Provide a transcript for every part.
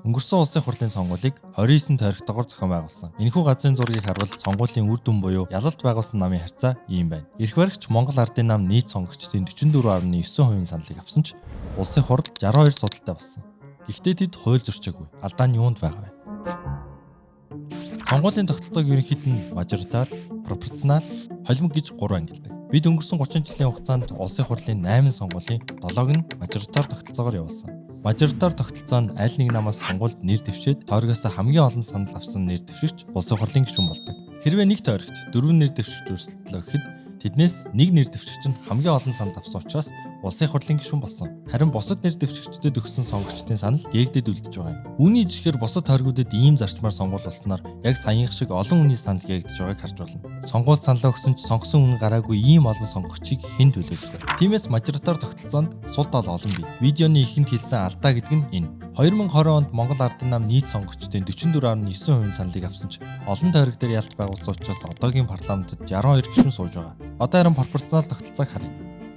Өнгөрсөн улсын хурлын сонгуулийг 29 тойрогтойгоор зохион байгуулсан. Энэхүү газрын зургийг харвал сонгуулийн үр дүн буюу ялалт байгуулсан намын харьцаа ийм байна. Эрх баригч Монгол Ардын нам нийт сонгогчдын 44.9% саналыг авсан ч улсын хурл 62 судалтай болсон. Гэхдээ тэд хууль зөрчөөгүй. Алдаа нь юунд байгаа вэ? Сонгуулийн тогтолцоог ерөнхийд нь мажоритар, пропорционал, холимог гэж 3 ангилдаг. Бид өнгөрсөн 30 жилийн хугацаанд улсын хурлын 8 сонгуулийн 7-г нь мажоритар тогтолцоогоор явуулсан. Мажоритар тогтолцоо нь аль нэг намаас сонгуульд нэр дэвшээд тойрогоос хамгийн олон санал авсан нэр дэвшигч улсын хурлын гишүүн болдог. Хэрвээ нэг тойрогт 4 нэр дэвшигч өрсөлдлөө гэхэд тэднээс нэг нэр дэвшигч нь хамгийн олон санал авсан учраас улсын хурлын гишүүн болсон. Харин бусад нэр дэвшигчдэд өгсөн сонгогчдын санал гээгдэд үлдэж байгаа юм. Үүний жишгээр бусад тойргуудад ийм зарчмаар сонгуул болсноор яг саяынх шиг олон хүний санал гээгдэж байгааг харж болно. Сонгуул саналаа өгсөн ч сонгосон хүн гараагүй ийм олон сонгогчийг хэн төлөөлөх вэ? Тиймээс мажоритар тогтолцоонд сул тал олон бий. Видеоны ихэнд хэлсэн алдаа гэдэг нь энэ. 2020 онд Монгол Ардын нам нийт сонгогчдын 44.9% саналыг авсан ч олон тойрог дээр ялалт байгуулсан учраас одоогийн парламентод 62 гишүүн сууж байгаа. Одоо харин пропорционал тогтолцоог харъя.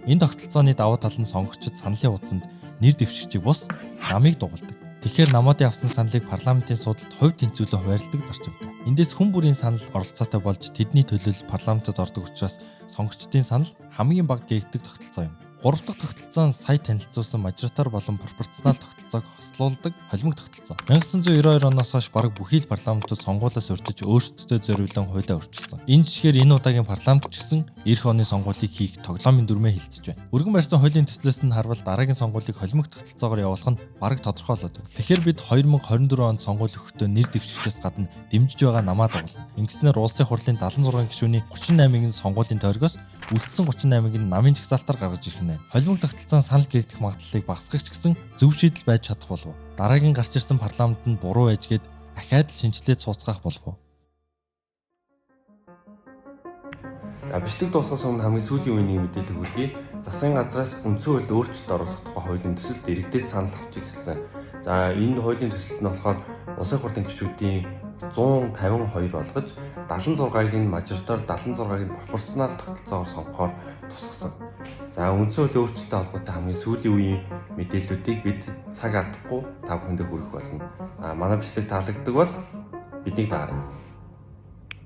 Энэ тогтолцооны давуу тал нь сонгогчид саналын утсанд нэр дэвшигчийг бус намыг дугалдаг. Тэгэхээр намуудын авсан саналыг парламентын судалд хувь тэнцвүүлэн хуваарлдаг зарчимтай. Эндээс хүн бүрийн санал оролцоотой болж тэдний төлөөлөл парламентод ордог учраас сонгогчдын санал хамгийн бага гээгддэг тогтолцоо юм. 3 дахь тогтолцоо нь сая танилцуулсан мажоритар болон пропорционал тогтолцоог хослуулдаг холимог тогтолцоо. 1992 оноос хойш бараг бүхий л парламентууд сонгуулиас урьдчилж өөрсдөө зориулсан хуулиа өөрчилсөн. Энэ жишгээр энэ удаагийн парламент ч гэсэн эх оны сонгуулийг хийх тоглоомын дүрмээ хилцэж байна. Өргөн барьсан хуулийн төслөөс нь харвал дараагийн сонгуулийг холимог тогтолцоогоор явуулах нь бараг тодорхой болоод байна. Тэгэхээр бид 2024 онд сонгуул өгөхдөө нэр дэвшигчээс гадна дэмжиж байгаа намаа дагуулна. Ингэснээр улсын хурлын 76 гишүүний 38-ыг нь сонгуулийн тойрогоос үлдсэн 38-ыг нь намын жагсаалтаар гаргаж ирэх нь. Холимог тогтолцоон санал гээгдэх магадлалыг багасгах ч гэсэн зөв шийдэл байж чадах болов. Дараагийн гарч ирсэн парламент нь буруу байжгээд ахаад л шинжилээд сууцгаах болов. Бичлэг дуусгаас өмнө хамгийн сүүлийн үеийн мэдээлэл хүргэе. Засгийн газраас үндсэн хуульд өөрчлөлт оруулах тухай хуулийн төсөлд иргэдээс санал авчиг гэсэн. За энэ хуулийн төсөлд нь болохоор улсын хурлын гишүүдийн 152 болгож 76-ыг нь мажоритар, 76-ыг нь пропорционал тогтолцоогоор сонгохоор тусгасан. За үндсэн хуулийн өөрчлөлттэй холбоотой хамгийн сүүлийн үеийн мэдээллүүдийг бид цаг алдахгүй та бүхэндээ хүргэх болно. Манай бичлэг таалагддаг бол биднийг дагаарай.